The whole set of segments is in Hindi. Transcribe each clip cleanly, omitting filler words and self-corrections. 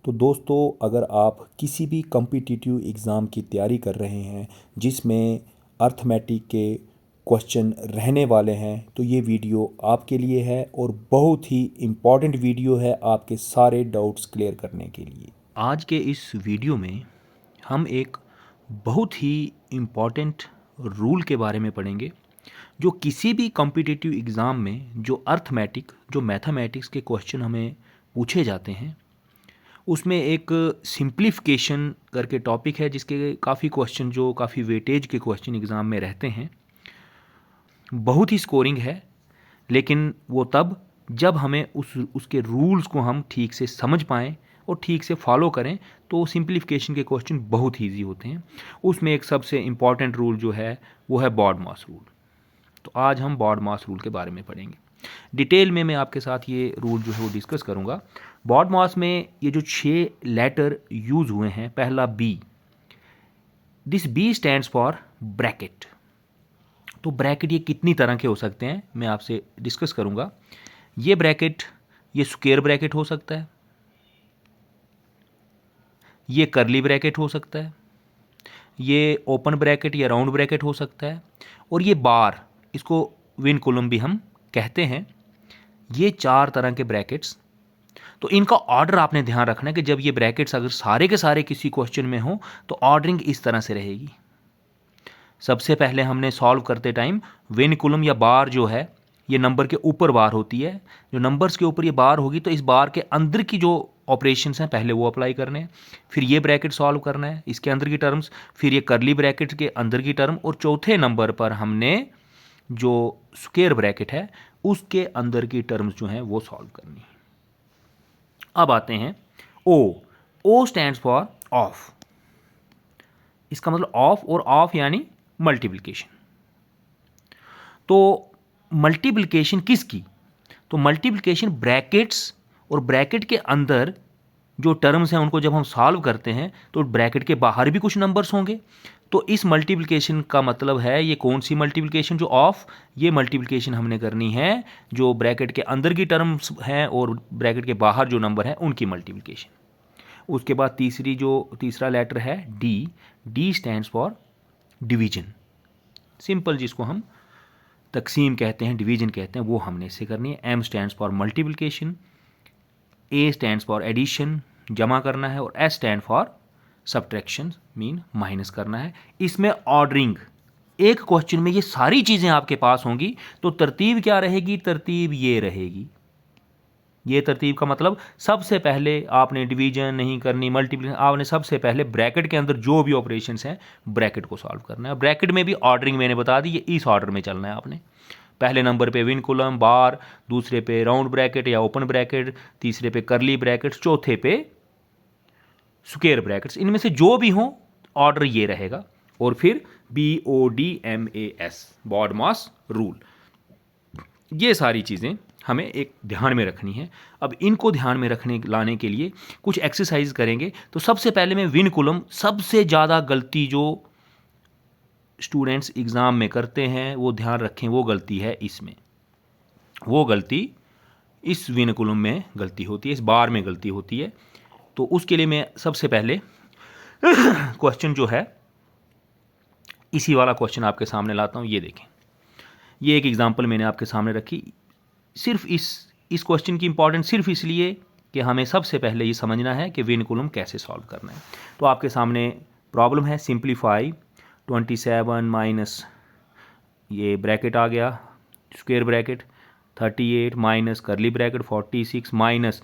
तो दोस्तों, अगर आप किसी भी कॉम्पिटिटिव एग्ज़ाम की तैयारी कर रहे हैं जिसमें अर्थमेटिक के क्वेश्चन रहने वाले हैं, तो ये वीडियो आपके लिए है और बहुत ही इम्पॉर्टेंट वीडियो है आपके सारे डाउट्स क्लियर करने के लिए। आज के इस वीडियो में हम एक बहुत ही इम्पॉर्टेंट रूल के बारे में पढ़ेंगे जो किसी भी कॉम्पिटिटिव एग्ज़ाम में जो मैथमेटिक्स के क्वेश्चन हमें पूछे जाते हैं उसमें एक सिंप्लीफिकेशन करके टॉपिक है जिसके काफ़ी क्वेश्चन जो काफ़ी वेटेज के क्वेश्चन एग्ज़ाम में रहते हैं। बहुत ही स्कोरिंग है, लेकिन वो तब जब हमें उसके रूल्स को हम ठीक से समझ पाएँ और ठीक से फॉलो करें तो सिंप्लीफिकेशन के क्वेश्चन बहुत ईजी होते हैं। उसमें एक सबसे इम्पॉर्टेंट रूल जो है वो है बॉड-मास रूल। तो आज हम बॉड-मास रूल के बारे में पढ़ेंगे। डिटेल में मैं आपके साथ ये रूल जो है वो डिस्कस करूँगा। बॉड-मास में ये जो 6 लेटर यूज़ हुए हैं, पहला b, this b stands for bracket. तो ब्रैकेट ये कितनी तरह के हो सकते हैं मैं आपसे डिस्कस करूँगा। ये ब्रैकेट, ये स्क्वायर ब्रैकेट हो सकता है, ये कर्ली ब्रैकेट हो सकता है, ये ओपन ब्रैकेट या राउंड ब्रैकेट हो सकता है, और ये बार, इसको विन कॉलम भी हम कहते हैं। ये 4 तरह के ब्रैकेट्स। तो इनका ऑर्डर आपने ध्यान रखना है कि जब ये ब्रैकेट्स अगर सारे के सारे किसी क्वेश्चन में हो तो ऑर्डरिंग इस तरह से रहेगी। सबसे पहले हमने सॉल्व करते टाइम विन कॉलम या बार जो है ये नंबर के ऊपर बार होती है, जो नंबर्स के ऊपर ये बार होगी तो इस बार के अंदर की जो ऑपरेशंस हैं पहले वो अप्लाई करने हैं, फिर ये ब्रैकेट सॉल्व करना है इसके अंदर की टर्म्स, फिर ये करली ब्रैकेट के अंदर की टर्म, और चौथे नंबर पर हमने जो स्क्वायर ब्रैकेट है उसके अंदर की टर्म्स जो हैं वो सॉल्व करनी है। अब आते हैं ओ स्टैंड्स फॉर ऑफ। इसका मतलब ऑफ, और ऑफ यानी मल्टीप्लिकेशन। तो मल्टीप्लिकेशन किसकी? तो मल्टीप्लिकेशन ब्रैकेट्स, और ब्रैकेट के अंदर जो टर्म्स हैं उनको जब हम सॉल्व करते हैं तो ब्रैकेट के बाहर भी कुछ नंबर्स होंगे। तो इस मल्टीप्लिकेशन का मतलब है ये कौन सी मल्टीप्लिकेशन, जो ऑफ, ये मल्टीप्लिकेशन हमने करनी है जो ब्रैकेट के अंदर की टर्म्स हैं और ब्रैकेट के बाहर जो नंबर हैं उनकी मल्टीप्लिकेशन। उसके बाद तीसरा लेटर है D stands for division. Simple, जिसको हम तकसीम कहते हैं, डिवीजन कहते हैं, वो हमने इससे करनी है। M stands for multiplication, a stands for addition, जमा करना है, और s stand for subtraction, mean minus करना है। इसमें ऑर्डरिंग, एक क्वेश्चन में ये सारी चीज़ें आपके पास होंगी तो तरतीब क्या रहेगी? तरतीब ये रहेगी। ये तरतीब का मतलब सबसे पहले आपने डिवीजन नहीं करनी, मल्टीप्लिकेशन, आपने सबसे पहले ब्रैकेट के अंदर जो भी ऑपरेशंस हैं ब्रैकेट को सॉल्व करना है। ब्रैकेट में भी ऑर्डरिंग मैंने बता दी, ये इस ऑर्डर में चलना है आपने। पहले नंबर पे विन कॉलम बार, दूसरे पे राउंड ब्रैकेट या ओपन ब्रैकेट, तीसरे पे करली ब्रैकेट्स, चौथे पे स्क्वायर ब्रैकेट्स। इनमें से जो भी हो ऑर्डर ये रहेगा। और फिर BODMAS, बॉड-मास रूल। ये सारी चीज़ें हमें एक ध्यान में रखनी है। अब इनको ध्यान में लाने के लिए कुछ एक्सरसाइज करेंगे। तो सबसे पहले मैं विन कॉलम, सबसे ज़्यादा गलती जो स्टूडेंट्स एग्ज़ाम में करते हैं वो ध्यान रखें, वो गलती है इसमें, वो गलती इस विन कॉलम में गलती होती है, इस बार में गलती होती है। तो उसके लिए मैं सबसे पहले क्वेश्चन जो है इसी वाला क्वेश्चन आपके सामने लाता हूँ। ये देखें, ये एक एग्जांपल मैंने आपके सामने रखी। सिर्फ इस क्वेश्चन की इंपॉर्टेंस सिर्फ इसलिए कि हमें सबसे पहले ये समझना है कि विन कॉलम कैसे सॉल्व करना है। तो आपके सामने प्रॉब्लम है, सिंप्लीफाई 27 माइनस, ये ब्रैकेट आ गया स्क्वायर ब्रैकेट, 38 माइनस करली bracket 46 minus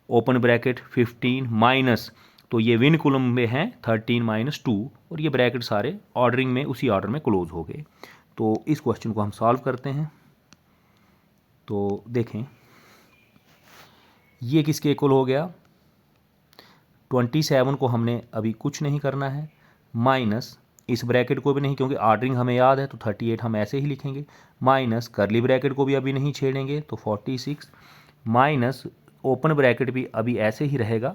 open bracket 15 minus, तो ये विन कॉलम में है 13 माइनस 2, और ये ब्रैकेट सारे ऑर्डरिंग में उसी ऑर्डर में क्लोज हो गए। तो इस क्वेश्चन को हम सॉल्व करते हैं। तो देखें ये किसके इक्वल हो गया? 27 को हमने अभी कुछ नहीं करना है, माइनस इस ब्रैकेट को भी नहीं क्योंकि ऑर्डरिंग हमें याद है, तो 38 हम ऐसे ही लिखेंगे, माइनस करली ब्रैकेट को भी अभी नहीं छेड़ेंगे तो 46, माइनस ओपन ब्रैकेट भी अभी ऐसे ही रहेगा,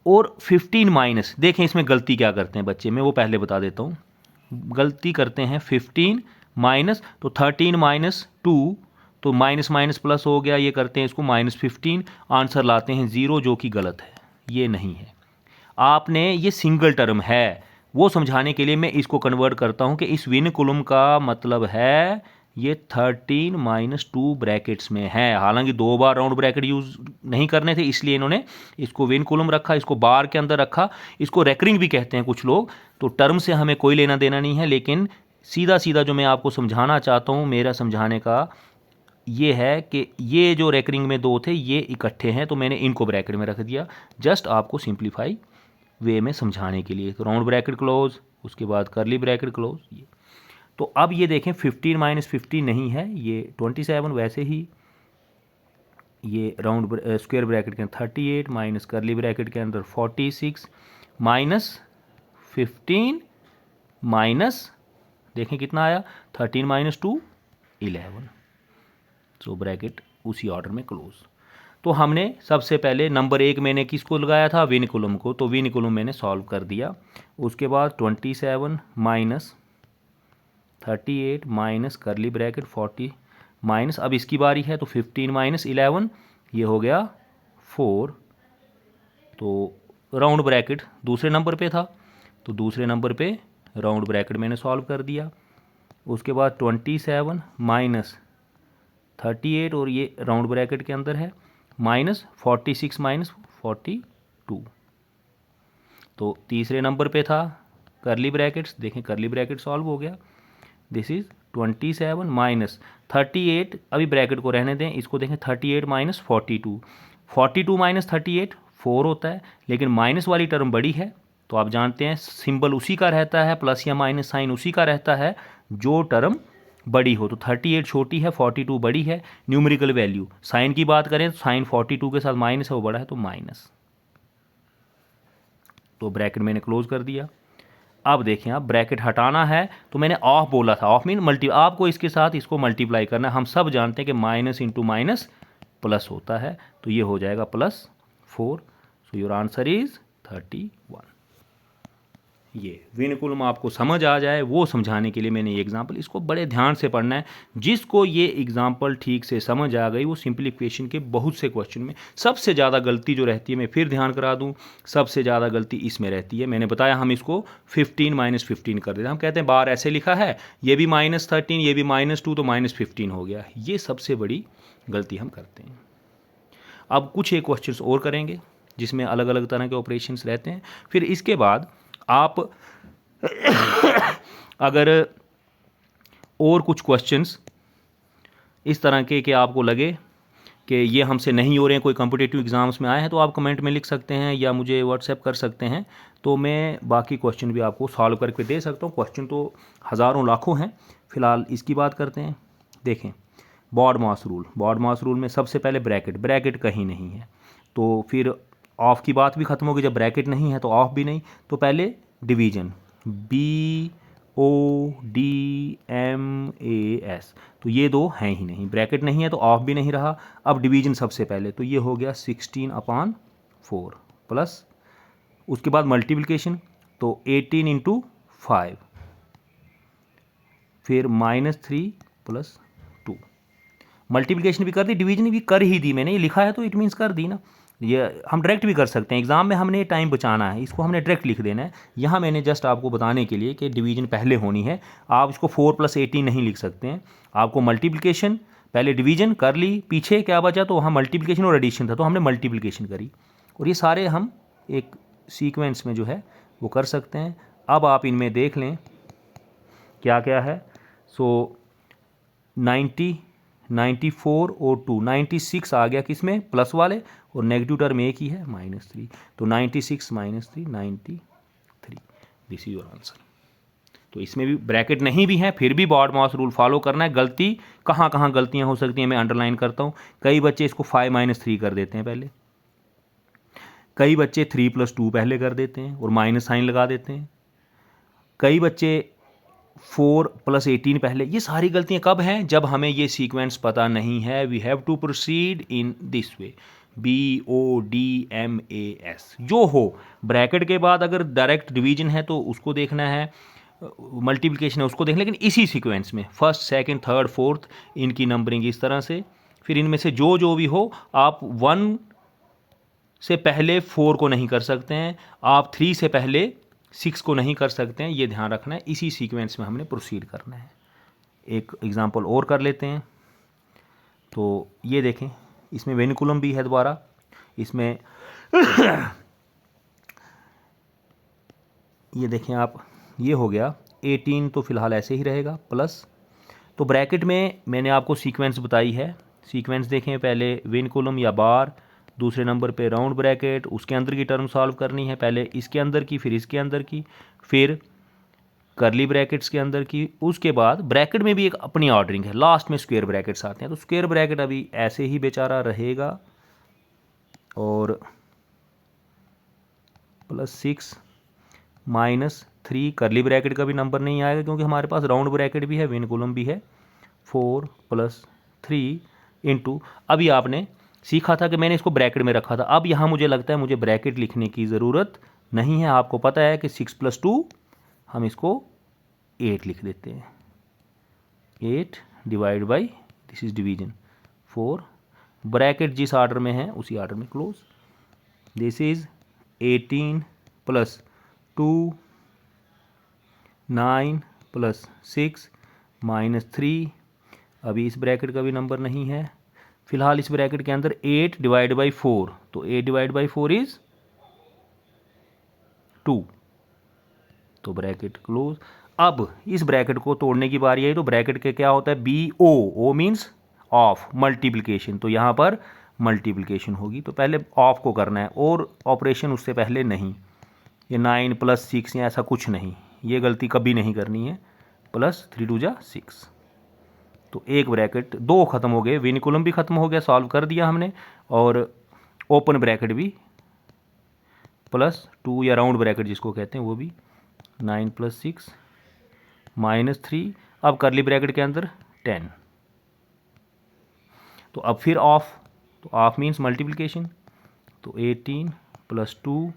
और 15 माइनस, देखें इसमें गलती क्या करते हैं बच्चे, मैं वो पहले बता देता हूँ। गलती करते हैं 15 माइनस, तो 13 माइनस 2, तो माइनस माइनस प्लस हो गया, ये करते हैं इसको -15, आंसर लाते हैं 0 जो कि गलत है। ये नहीं है। आपने ये सिंगल टर्म है, वो समझाने के लिए मैं इसको कन्वर्ट करता हूँ कि इस विनकुलम का मतलब है ये 13 माइनस 2 ब्रैकेट्स में है। हालांकि 2 बार राउंड ब्रैकेट यूज़ नहीं करने थे, इसलिए इन्होंने इसको विनकुलम रखा, इसको बार के अंदर रखा। इसको रेकरिंग भी कहते हैं कुछ लोग। तो टर्म से हमें कोई लेना देना नहीं है, लेकिन सीधा सीधा जो मैं आपको समझाना चाहता हूँ, मेरा समझाने का ये है कि ये जो रेकरिंग में 2 थे ये इकट्ठे हैं, तो मैंने इनको ब्रैकेट में रख दिया, जस्ट आपको सिंप्लीफाई वे में समझाने के लिए। राउंड ब्रैकेट क्लोज, उसके बाद करली ब्रैकेट क्लोज। ये तो अब ये देखें 15 माइनस 15 नहीं है, ये 27 वैसे ही। ये राउंड स्क्वायर ब्रैकेट के अंदर 38 माइनस करली ब्रैकेट के अंदर 46 माइनस 15 माइनस देखें कितना आया 13 माइनस 2 11। सो ब्रैकेट उसी ऑर्डर में क्लोज। तो हमने सबसे पहले नंबर 1 मैंने किसको लगाया था, विनकुलम को, तो विनकुलम मैंने सॉल्व कर दिया। उसके बाद 27 माइनस 38 माइनस करली ब्रैकेट 40 माइनस, अब इसकी बारी है तो 15 माइनस 11, ये हो गया 4। तो राउंड ब्रैकेट दूसरे नंबर पे था, तो दूसरे नंबर पे राउंड ब्रैकेट मैंने सॉल्व कर दिया। उसके बाद 27 माइनस 38 और ये राउंड ब्रैकेट के अंदर है माइनस 46 माइनस 42। तो तीसरे नंबर पे था करली ब्रैकेट्स, देखें करली ब्रैकेट सॉल्व हो गया। दिस इज 27 माइनस 38, अभी ब्रैकेट को रहने दें, इसको देखें 38 माइनस 42। 42 माइनस 38 4 होता है, लेकिन माइनस वाली टर्म बड़ी है, तो आप जानते हैं सिंबल उसी का रहता है, प्लस या माइनस साइन उसी का रहता है जो टर्म बड़ी हो। तो 38 छोटी है, 42 बड़ी है। न्यूमेरिकल वैल्यू साइन की बात करें तो साइन 42 के साथ माइनस है, वो बड़ा है तो माइनस। तो ब्रैकेट मैंने क्लोज कर दिया। अब देखें, आप ब्रैकेट हटाना है तो मैंने ऑफ बोला था, ऑफ मीन मल्टी, आपको इसके साथ इसको मल्टीप्लाई करना है। हम सब जानते हैं कि माइनस इंटू माइनस प्लस होता है, तो ये हो जाएगा +4। So your answer is 31। ये विनकुलम आपको समझ आ जाए वो समझाने के लिए मैंने ये एग्जांपल, इसको बड़े ध्यान से पढ़ना है। जिसको ये एग्जांपल ठीक से समझ आ गई वो सिंप्लीफिकेशन के बहुत से क्वेश्चन में, सबसे ज़्यादा गलती जो रहती है, मैं फिर ध्यान करा दूं, सबसे ज़्यादा गलती इसमें रहती है। मैंने बताया हम इसको 15 माइनस 15 कर देते हैं, हम कहते हैं बार ऐसे लिखा है, ये भी -13, ये भी -2, तो -15 हो गया। ये सबसे बड़ी गलती हम करते हैं। अब कुछ एक क्वेश्चन और करेंगे जिसमें अलग अलग तरह के ऑपरेशंस रहते हैं। फिर इसके बाद आप अगर और कुछ क्वेश्चंस इस तरह के आपको लगे कि ये हमसे नहीं हो रहे हैं, कोई कॉम्पिटिटिव एग्ज़ाम्स में आए हैं, तो आप कमेंट में लिख सकते हैं या मुझे व्हाट्सएप कर सकते हैं, तो मैं बाकी क्वेश्चन भी आपको सॉल्व करके दे सकता हूँ। क्वेश्चन तो हज़ारों लाखों हैं, फ़िलहाल इसकी बात करते हैं। देखें बॉड-मॉस रूल, बॉड-मॉस रूल में सबसे पहले ब्रैकेट कहीं नहीं है, तो फिर ऑफ की बात भी खत्म होगी। जब ब्रैकेट नहीं है तो ऑफ भी नहीं, तो पहले डिवीजन BODMAS, तो ये दो हैं ही नहीं, ब्रैकेट नहीं है तो ऑफ भी नहीं रहा। अब डिवीजन सबसे पहले, तो ये हो गया 16/4 प्लस, उसके बाद मल्टीप्लिकेशन, तो 18 इंटू 5, फिर -3 + 2। मल्टीप्लिकेशन भी कर दी, डिवीजन भी कर ही दी मैंने, ये लिखा है तो इट मीन्स कर दी ना। ये हम डायरेक्ट भी कर सकते हैं, एग्जाम में हमने टाइम बचाना है, इसको हमने डायरेक्ट लिख देना है। यहाँ मैंने जस्ट आपको बताने के लिए कि डिवीजन पहले होनी है, आप इसको 4 + 18 नहीं लिख सकते हैं। आपको मल्टीप्लिकेशन पहले डिवीजन कर ली, पीछे क्या बचा, तो वहाँ मल्टीप्लिकेशन और एडिशन था, तो हमने मल्टीप्लिकेशन करी, और ये सारे हम एक सीक्वेंस में जो है वो कर सकते हैं। अब आप इनमें देख लें क्या क्या है। सो 90, 94 और 2, 96 आ गया किसमें, प्लस वाले, और नेगेटिव टर्म एक ही है -3, तो 96 - 3 93। This is your answer. तो इसमें भी ब्रैकेट नहीं भी है, फिर भी बॉड-मॉस रूल फॉलो करना है। गलती कहाँ कहाँ गलतियाँ हो सकती हैं मैं अंडरलाइन करता हूँ। कई बच्चे इसको 5 - 3 कर देते हैं पहले, कई बच्चे 3 + 2 पहले कर देते हैं और माइनस साइन लगा देते हैं, कई बच्चे 4 + 18 पहले। ये सारी गलतियां कब हैं, जब हमें ये सीक्वेंस पता नहीं है। We have to proceed in this way, BODMAS जो हो। ब्रैकेट के बाद अगर डायरेक्ट डिवीजन है तो उसको देखना है, मल्टीप्लिकेशन है उसको देख, लेकिन इसी सीक्वेंस में फर्स्ट, सेकंड, थर्ड, फोर्थ, इनकी नंबरिंग इस तरह से। फिर इनमें से जो भी हो आप 1 से पहले 4 को नहीं कर सकते हैं, आप 3 से पहले 6 को नहीं कर सकते हैं, ये ध्यान रखना है। इसी सीक्वेंस में हमने प्रोसीड करना है। एक एग्जांपल और कर लेते हैं। तो ये देखें, इसमें वेनिकुलम भी है दोबारा, इसमें ये देखें आप, ये हो गया 18, तो फिलहाल ऐसे ही रहेगा प्लस। तो ब्रैकेट में मैंने आपको सीक्वेंस बताई है। सीक्वेंस देखें, पहले वेनिकुलम या बार, दूसरे नंबर पे राउंड ब्रैकेट, उसके अंदर की टर्म सॉल्व करनी है, पहले इसके अंदर की, फिर इसके अंदर की, फिर करली ब्रैकेट्स के अंदर की, उसके बाद ब्रैकेट में भी एक अपनी ऑर्डरिंग है, लास्ट में स्क्वायर ब्रैकेट्स आते हैं। तो स्क्वायर ब्रैकेट अभी ऐसे ही बेचारा रहेगा, और +6 -3, करली ब्रैकेट का भी नंबर नहीं आएगा क्योंकि हमारे पास राउंड ब्रैकेट भी है, वेनिकुलम भी है। 4 + 3 इंटू, अभी आपने सीखा था कि मैंने इसको ब्रैकेट में रखा था। अब यहाँ मुझे लगता है मुझे ब्रैकेट लिखने की ज़रूरत नहीं है। आपको पता है कि 6 + 2 हम इसको 8 लिख देते हैं। 8 divide by, this is division, 4, bracket जिस ऑर्डर में है उसी ऑर्डर में क्लोज। दिस इज 18 + 2 9 + 6 -3, अभी इस ब्रैकेट का भी नंबर नहीं है। फिलहाल इस ब्रैकेट के अंदर 8 डिवाइड बाई 4, तो 8 डिवाइड बाई 4 इज 2, तो ब्रैकेट क्लोज। अब इस ब्रैकेट को तोड़ने की बारी आई, तो ब्रैकेट के क्या होता है, BO, O means of, multiplication, तो यहाँ पर मल्टीप्लिकेशन होगी। तो पहले ऑफ को करना है, और ऑपरेशन उससे पहले नहीं, ये 9 + 6 या ऐसा कुछ नहीं, ये गलती कभी नहीं करनी है। +3 × 2 = 6, तो एक ब्रैकेट, 2 ख़त्म हो गए, वेनिकुलम भी ख़त्म हो गया, सॉल्व कर दिया हमने, और ओपन ब्रैकेट भी +2 या राउंड ब्रैकेट जिसको कहते हैं वो भी, 9 + 6 -3, अब करली ब्रैकेट के अंदर 10, तो अब फिर ऑफ, तो ऑफ मीन्स मल्टीप्लिकेशन, तो 18 + 2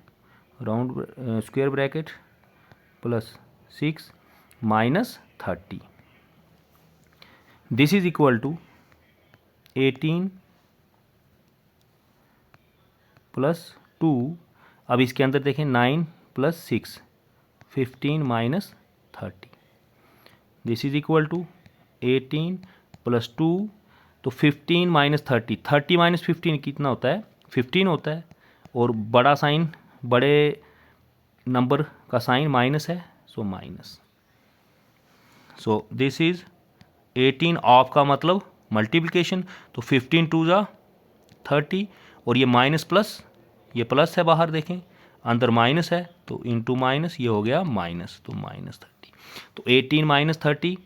round square bracket +6 -30, this is equal to 18 + 2, अब इसके अंदर देखें 9 + 6 15 -30, दिस इज इक्वल टू 18 + 2, तो 15 -30, 30 - 15 कितना होता है, 15 होता है, और बड़ा साइन, बड़े नंबर का साइन माइनस है, so minus. So this is 18, of का मतलब मल्टीप्लिकेशन, तो 15 × 2 = 30, और ये माइनस प्लस, ये प्लस है बाहर देखें, अंदर माइनस है, तो इंटू माइनस, ये हो गया माइनस, तो -30, तो 18 - 30,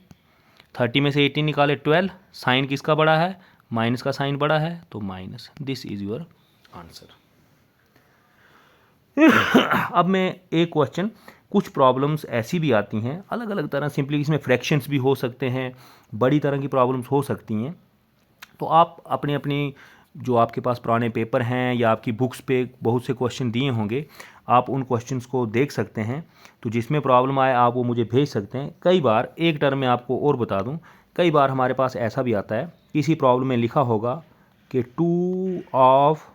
30 में से 18 निकाले 12, साइन किसका बड़ा है, माइनस का साइन बड़ा है, तो minus, this is your answer. अब मैं एक क्वेश्चन, कुछ प्रॉब्लम्स ऐसी भी आती हैं अलग अलग तरह, सिंपली इसमें फ्रैक्शंस भी हो सकते हैं, बड़ी तरह की प्रॉब्लम्स हो सकती हैं, तो आप अपनी अपनी जो आपके पास पुराने पेपर हैं या आपकी बुक्स पे बहुत से क्वेश्चन दिए होंगे, आप उन क्वेश्चंस को देख सकते हैं, तो जिसमें प्रॉब्लम आए आप वो मुझे भेज सकते हैं। कई बार, एक टर्म में आपको और बता दूं, कई बार हमारे पास ऐसा भी आता है, किसी प्रॉब्लम में लिखा होगा कि 2 ऑफ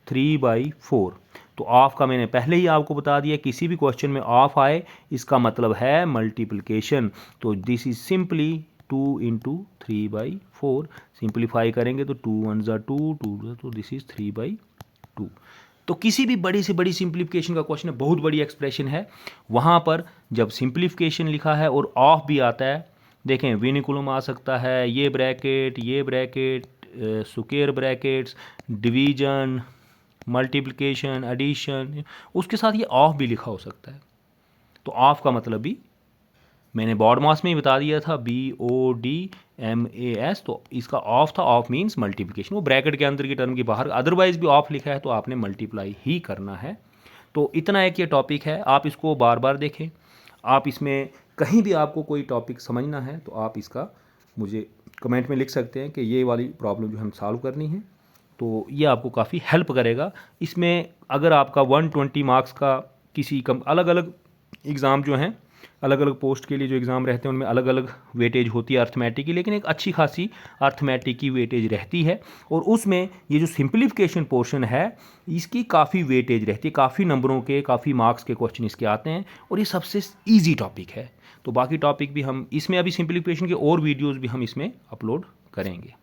3/4, तो ऑफ का मैंने पहले ही आपको बता दिया, किसी भी क्वेश्चन में ऑफ आए इसका मतलब है मल्टीप्लिकेशन, तो दिस इज सिंपली 2 × 3/4, सिंप्लीफाई करेंगे तो 2 × 1 = 2, 2 तो दिस इज 3/2। तो किसी भी बड़ी से बड़ी सिंप्लीफिकेशन का क्वेश्चन है, बहुत बड़ी एक्सप्रेशन है, वहाँ पर जब सिंप्लीफिकेशन लिखा है और ऑफ भी आता है, देखें वेनिकुलम आ सकता है, ये bracket, square brackets, division, multiplication, addition, उसके साथ ये ऑफ भी लिखा हो सकता है। तो ऑफ का मतलब भी मैंने बोर्ड मास में ही बता दिया था, BODMAS, तो इसका ऑफ था, ऑफ मीन्स मल्टीप्लिकेशन, वो ब्रैकेट के अंदर की टर्म की बाहर, अदरवाइज भी ऑफ लिखा है तो आपने मल्टीप्लाई ही करना है। तो इतना एक ये टॉपिक है, आप इसको बार बार देखें, आप इसमें कहीं भी आपको कोई टॉपिक समझना है तो आप इसका मुझे कमेंट में लिख सकते हैं कि ये वाली प्रॉब्लम जो हम सॉल्व करनी है, तो ये आपको काफ़ी हेल्प करेगा। इसमें अगर आपका 120 मार्क्स का किसी अलग अलग एग्ज़ाम जो हैं अलग अलग पोस्ट के लिए जो एग्ज़ाम रहते हैं उनमें अलग अलग वेटेज होती है अर्थमेटिक की, लेकिन एक अच्छी खासी अर्थमेटिक की वेटेज रहती है। और उसमें ये जो सिंप्लीफिकेशन पोर्शन है इसकी काफ़ी वेटेज रहती है, काफ़ी नंबरों के, काफ़ी मार्क्स के क्वेश्चन इसके आते हैं और ये सबसे ईजी टॉपिक है। तो बाकी टॉपिक भी हम इसमें, अभी सिंप्लीफिकेशन के और वीडियोज़ भी हम इसमें अपलोड करेंगे।